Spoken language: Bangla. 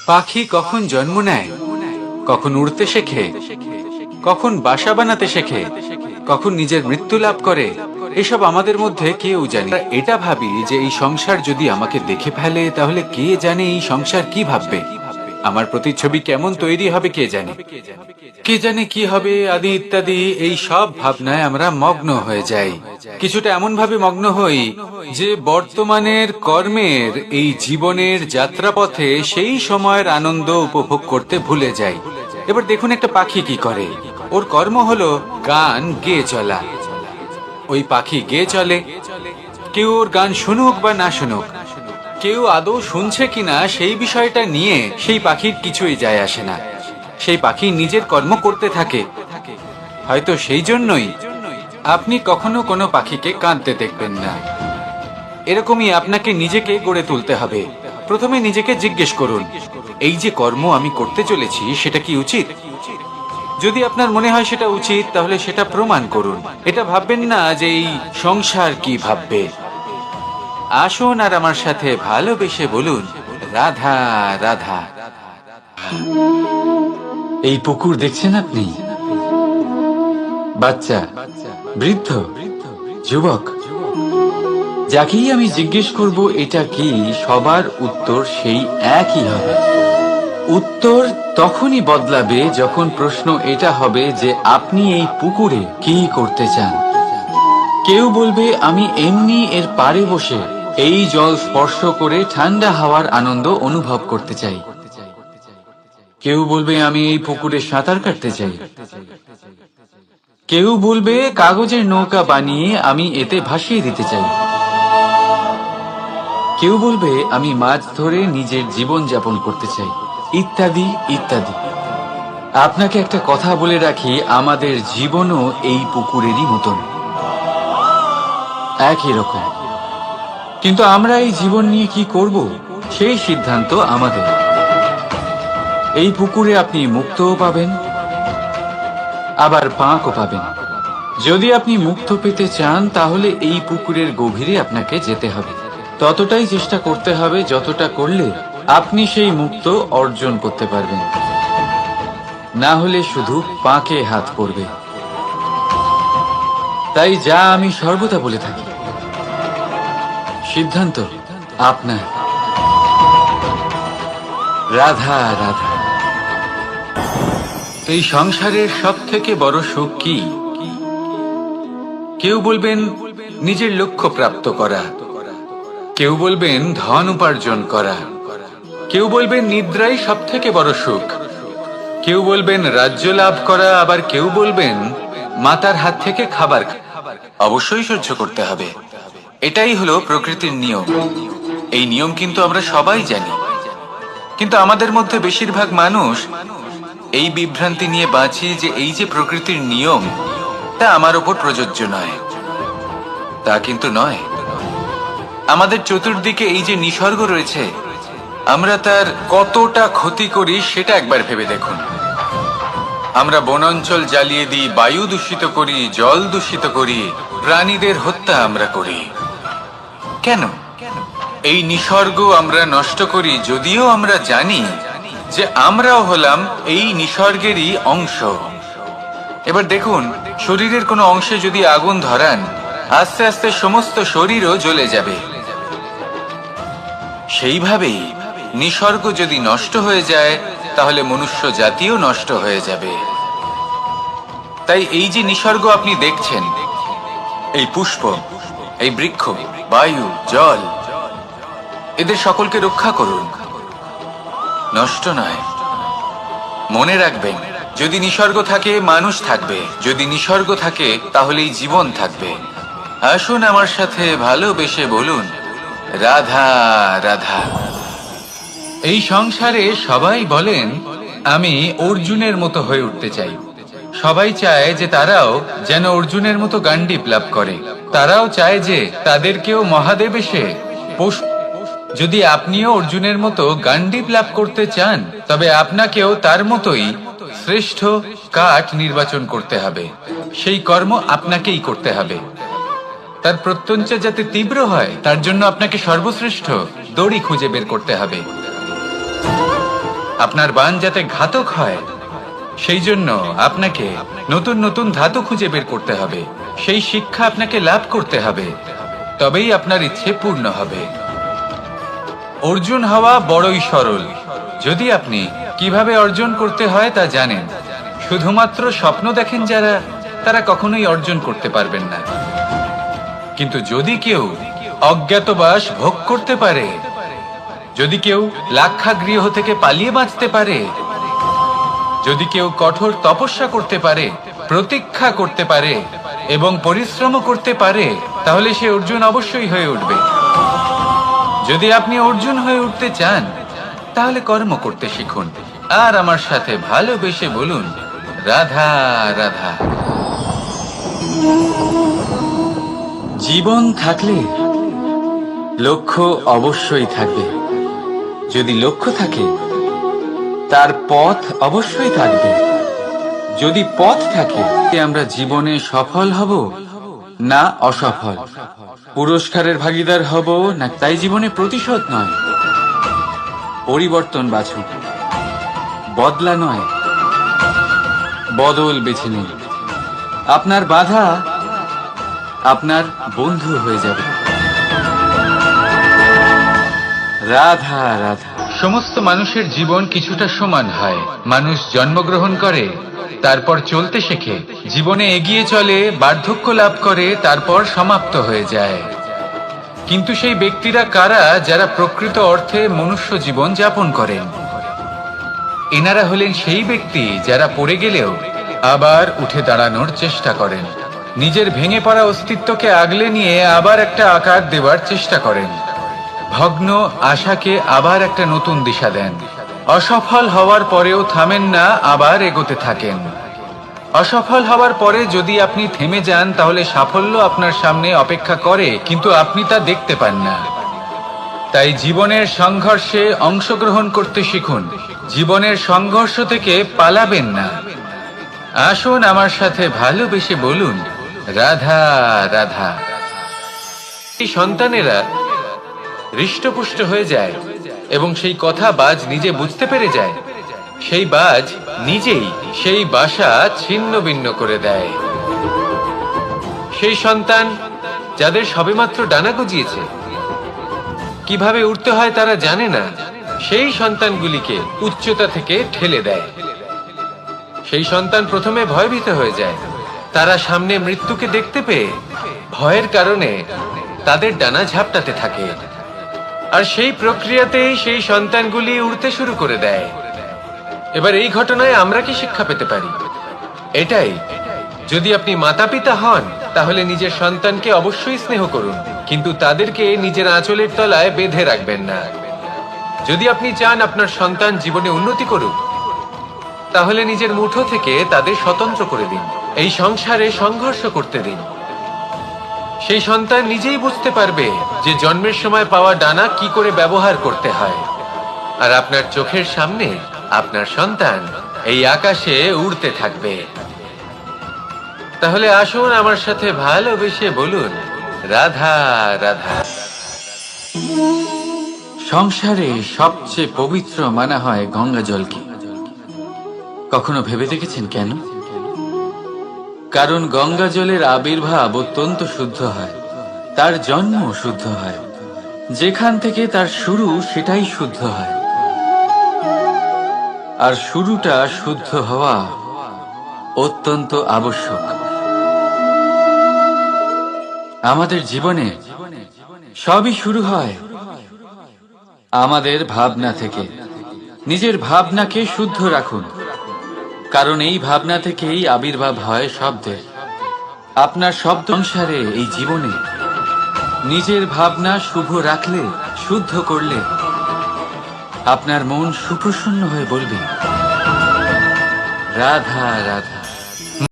পাখি কখন জন্ম নেয়, কখন উড়তে শেখে, কখন বাসা বানাতে শেখে, কখন নিজের মৃত্যু লাভ করে, এসব আমাদের মধ্যে কেউ জানে না। এটা ভাবি যে এই সংসার যদি আমাকে দেখে ফেলে তাহলে কে জানে এই সংসার কি ভাববে, আমার প্রতিচ্ছবি কেমন তৈরি হবে কে জানে, কে জানে কি হবে আদি ইত্যাদি। এই সব ভাবনায় আমরা মগ্ন হয়ে যাই, কিছুটা এমন ভাবে মগ্ন হই যে বর্তমানের কর্মের এই জীবনের যাত্রাপথে সেই সময়ের আনন্দ উপভোগ করতে ভুলে যাই। এবার দেখুন একটা পাখি কি করে, ওর কর্ম হলো গান গেয়ে চলা। ওই পাখি গেয়ে চলে, কেউ ওর গান শুনুক বা না শুনুক, কেউ আদৌ শুনছে কিনা সেই বিষয়টা নিয়ে সেই পাখির কিছুই যায় আসে না। সেই পাখি নিজের কর্ম করতে থাকে। হয়তো সেই জন্যই আপনি কখনো কোনো পাখিকে কাঁদতে দেখবেন না। এরকমই আপনাকে নিজেকে গড়ে তুলতে হবে। প্রথমে নিজেকে জিজ্ঞেস করুন, এই যে কর্ম আমি করতে চলেছি সেটা কি উচিত? যদি আপনার মনে হয় সেটা উচিত তাহলে সেটা প্রমাণ করুন। এটা ভাববেন না যে এই সংসার কি ভাববে। আসুন আর আমার সাথে ভালোবেসে বলুন, রাধা রাধা। এই পুকুর দেখছেন আপনি? বাচ্চা, বৃদ্ধ, যুবক, যাকেই আমি জিজ্ঞেস করব এটা কি, সবার উত্তর সেই একই হবে। উত্তর তখনই বদলাবে যখন প্রশ্ন এটা হবে যে আপনি এই পুকুরে কি করতে চান। কেউ বলবে আমি এমনি এর পাড়ে বসে এই জল স্পর্শ করে ঠান্ডা হাওয়ার আনন্দ অনুভব করতে চাই। কেউ বলবে আমি এই পুকুরে সাঁতার কাটতে চাই। কেউ বলবে কাগজের নৌকা বানিয়ে আমি এতে ভাসিয়ে দিতে চাই। কেউ বলবে আমি মাছ ধরে নিজের জীবন যাপন করতে চাই, ইত্যাদি ইত্যাদি। আপনাকে একটা কথা বলে রাখি, আমাদের জীবনও এই পুকুরেরই মতন, একই রকম। কিন্তু আমরা এই জীবন নিয়ে কি করব সেই সিদ্ধান্ত আমাদের। এই পুকুরে আপনি মুক্তও পাবেন, আবার পাঁকও পাবেন। যদি আপনি মুক্ত পেতে চান তাহলে এই পুকুরের গভীরে আপনাকে যেতে হবে। ততটাই চেষ্টা করতে হবে যতটা করলে আপনি সেই মুক্ত অর্জন করতে পারবেন। না হলে শুধু পাঁকে হাত পড়বে। তাই যা আমি সর্বদা বলে থাকি, সিদ্ধান্ত আপনার। রাধা রাধা। এই সংসারের সব থেকে বড় সুখ কি? কেউ বলবেন নিজের লক্ষ্য প্রাপ্ত করা, কেউ বলবেন ধন উপার্জন করা, কেউ বলবেন নিদ্রাই সব থেকে বড় সুখ, কেউ বলবেন রাজ্য লাভ করা, আবার কেউ বলবেন মাতার হাত থেকে খাবার। অবশ্যই সহ্য করতে হবে, এটাই হলো প্রকৃতির নিয়ম। এই নিয়ম কিন্তু আমরা সবাই জানি, কিন্তু আমাদের মধ্যে বেশিরভাগ মানুষ এই বিভ্রান্তি নিয়ে বাঁচি যে এই যে প্রকৃতির নিয়ম তা আমার উপর প্রযোজ্য নয়। তা কিন্তু নয়। আমাদের চতুর্দিকে এই যে নিসর্গ রয়েছে, আমরা তার কতটা ক্ষতি করি সেটা একবার ভেবে দেখুন। আমরা বনাঞ্চল জ্বালিয়ে দিই, বায়ু দূষিত করি, জল দূষিত করি, প্রাণীদের হত্যা আমরা করি। কেন? এই নিসর্গ আমরা নষ্ট করি, যদিও আমরা জানি যে আমরাও হলাম এই নিসর্গেরই অংশ। এবার দেখুন, শরীরের কোনো অংশে যদি আগুন ধরান, আস্তে আস্তে সমস্ত শরীরও জ্বলে যাবে। সেইভাবেই নিসর্গ যদি নষ্ট হয়ে যায় তাহলে মনুষ্য জাতিও নষ্ট হয়ে যাবে। তাই এই যে নিসর্গ আপনি দেখছেন, এই পুষ্প, এই বৃক্ষ, বায়ু, জল, এদের সকলকে রক্ষা করুন, নষ্ট নয়। মনে রাখবেন, যদি নিসর্গ থাকে মানুষ থাকবে, যদি নিসর্গ থাকে তাহলেই জীবন থাকবে। আসুন আমার সাথে ভালোবেসে বলুন, রাধা রাধা। এই সংসারে সবাই বলেন আমি অর্জুনের মতো হয়ে উঠতে চাই। সবাই চায় যে তারাও যেন অর্জুনের মতো গান্ডীব লাভ করে। তারাও চায় যে তাদেরকেও মহাদেব এসে পোষ। যদি আপনিও অর্জুনের মতো গান্ডীব লাভ করতে চান তবে আপনাকেও তার মতোই শ্রেষ্ঠ কাঠ নির্বাচন করতে হবে। সেই কর্ম আপনাকেই করতে হবে। তার প্রত্যঞ্চা যাতে তীব্র হয় তার জন্য আপনাকে সর্বশ্রেষ্ঠ দড়ি খুঁজে বের করতে হবে। আপনার বাণ যাতে ঘাতক হয়, সেই জন্য আপনাকে নতুন নতুন ধাতু খুঁজে বের করতে হবে। সেই শিক্ষা আপনাকে লাভ করতে হবে, তবেই আপনার ইচ্ছে পূর্ণ হবে। অর্জুন হওয়া বড়ই সরল, যদি আপনি কিভাবে অর্জন করতে হয় তা জানেন। শুধুমাত্র স্বপ্ন দেখেন যারা, তারা কখনোই অর্জন করতে পারবেন না। কিন্তু যদি কেউ অজ্ঞাতবাস ভোগ করতে পারে, যদি কেউ লাক্ষাগৃহ থেকে পালিয়ে বাঁচতে পারে, যদি কেউ কঠোর তপস্যা করতে পারে, প্রতীক্ষা করতে পারে এবং পরিশ্রম করতে পারে, তাহলে সে অর্জুন অবশ্যই হয়ে উঠবে। যদি আপনি অর্জুন হয়ে উঠতে চান, তাহলে কর্ম করতে শিখুন আর আমার সাথে ভালোবেসে বলুন, রাধা রাধা। জীবন থাকলে লক্ষ্য অবশ্যই থাকবে। যদি লক্ষ্য থাকে, তার পথ অবশ্যই থাকবে। যদি পথ থাকে, আমরা জীবনে সফল হব না অসফল, পুরস্কারের ভাগীদার হব না, তাই জীবনে প্রতিশোধ নয়, পরিবর্তন বাছুন। বদলা নয়, বদল বেছে নিন। আপনার বাধা আপনার বন্ধু হয়ে যাবে। রাধা রাধা। সমস্ত মানুষের জীবন কিছুটা সমান হয়। মানুষ জন্মগ্রহণ করে, তারপর চলতে শেখে, জীবনে এগিয়ে চলে, বার্ধক্য লাভ করে, তারপর সমাপ্ত হয়ে যায়। কিন্তু সেই ব্যক্তিরা কারা যারা প্রকৃত অর্থে মনুষ্য জীবন যাপন করেন? এনারা হলেন সেই ব্যক্তি যারা পড়ে গেলেও আবার উঠে দাঁড়ানোর চেষ্টা করেন, নিজের ভেঙে পড়া অস্তিত্বকে আগলে নিয়ে আবার একটা আকার দেওয়ার চেষ্টা করেন, ভগ্ন আশাকে আবার একটা নতুন দিশা দেন। অসফল হওয়ার পরেও থামেন না, আবার এগোতে থাকেন। অসফল হওয়ার পরে যদি আপনি থেমে যান, তাহলে সাফল্য আপনার সামনে অপেক্ষা করে, কিন্তু আপনি তা দেখতে পান না। তাই জীবনের সংঘর্ষে অংশগ্রহণ করতে শিখুন। জীবনের সংঘর্ষ থেকে পালাবেন না। আসুন আমার সাথে ভালোবেসে বলুন, রাধা রাধা। এই সন্তানেরা হৃষ্টপুষ্ট হয়ে যায় এবং সেই কথা বাজ নিজে বুঝতে পেরে যায়। সেই বাজ নিজেই সেই বাসা ছিন্ন ভিন্ন করে দেয়। সেই সন্তান যাদের সবেমাত্র ডানা গজিয়েছে, কিভাবে উঠতে হয় তারা জানে না, সেই সন্তানগুলিকে উচ্চতা থেকে ঠেলে দেয়। সেই সন্তান প্রথমে ভয়ভীত হয়ে যায়। তারা সামনে মৃত্যুকে দেখতে পেয়ে ভয়ের কারণে তাদের ডানা ঝাপটাতে থাকে, আর সেই প্রক্রিয়াতেই সেই সন্তানগুলি উড়তে শুরু করে দেয়। এবার এই ঘটনায় আমরা কি শিক্ষা পেতে পারি? এটাই, যদি আপনি মাতা পিতা হন, তাহলে নিজের সন্তানকে অবশ্যই স্নেহ করুন, কিন্তু তাদেরকে নিজের আঁচলের তলায় বেঁধে রাখবেন না। যদি আপনি চান আপনার সন্তান জীবনে উন্নতি করুক, তাহলে নিজের মুঠো থেকে তাদের স্বতন্ত্র করে দিন। এই সংসারে সংঘর্ষ করতে দিন। সেই সন্তান নিজেই বুঝতে পারবে যে জন্মের সময় পাওয়া ডানা কি করে ব্যবহার করতে হয়। আর আপনার চোখের সামনে আপনার সন্তান এই আকাশে উড়তে থাকবে। তাহলে আসুন আমার সাথে ভালোবেসে বলুন, রাধা রাধা। সংসারে সবচেয়ে পবিত্র মানা হয় গঙ্গা জলকে। কখনো ভেবে দেখেছেন কেন? কারণ গঙ্গা জলের আবির্ভাব অত্যন্ত শুদ্ধ হয়, তার জন্ম শুদ্ধ হয়, যেখান থেকে তার শুরু সেটাই শুদ্ধ হয়। আর শুরুটা শুদ্ধ হওয়া অত্যন্ত আবশ্যক। আমাদের জীবনে সবই শুরু হয় আমাদের ভাবনা থেকে। নিজের ভাবনাকে শুদ্ধ রাখুন, কারণ এই ভাবনা থেকেই আবির্ভাব হয় শব্দের। আপনার শব্দ অনুসারে এই জীবনে নিজের ভাবনা শুভ রাখলে, শুদ্ধ করলে, আপনার মন সুপ্রসন্ন হয়ে বলবে, রাধা রাধা।